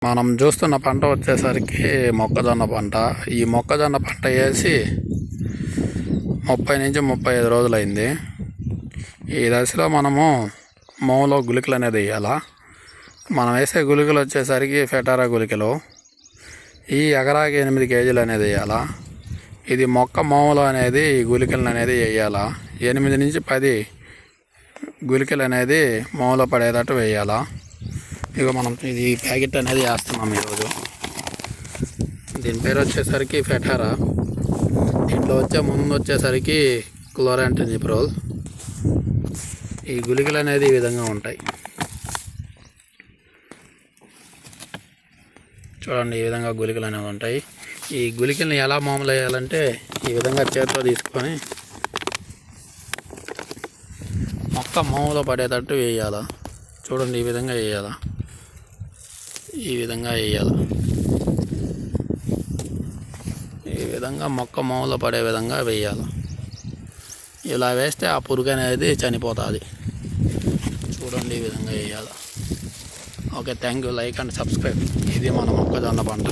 మనం చూస్తున్న పంట వచ్చేసరికి మొక్కజొన్న పంట. ఈ మొక్కజొన్న పంట వేసి 30 నుంచి 35 రోజులైంది. ఈ దశలో మనము మోలో గుళికలు అనేది వేయాలా. మనం వేసే గుళికలు వచ్చేసరికి ఫెటారా గుళికలు. ఈ ఎకరాకి 8 కేజీలు అనేది వేయాలా. ఇది మొక్క మోములో అనేది ఈ గుళికలు అనేది వేయాలా. 8 నుంచి 10 గుళికలు అనేది మోములో పడేటట్టు వేయాలా. ఇక మనం ఇది ప్యాకెట్ అనేది వేస్తున్నాం ఈరోజు. దీని పేరు వచ్చేసరికి ఫెటారా. దీంట్లో ముందు వచ్చేసరికి క్లోరాంట్రినిప్రోల్. ఈ గుళికలు అనేది ఈ విధంగా ఉంటాయి. చూడండి, ఈ విధంగా గుళికలు అనేవి ఉంటాయి. ఈ గుళికల్ని ఎలా మామూలు వేయాలంటే ఈ విధంగా చేతితో తీసుకొని మొక్క మామూలు పడేటట్టు వేయాలా. చూడండి, ఈ విధంగా వేయాలా. ఈ విధంగా వేయాలి. ఈ విధంగా మొక్క మూల పడే విధంగా వేయాలి. ఇలా వేస్తే ఆ పురుగు అనేది చనిపోతుంది. చూడండి, ఈ విధంగా వేయాలి. Okay, thank you. Like and subscribe. ఇది మన మొక్కజొన్న పంట.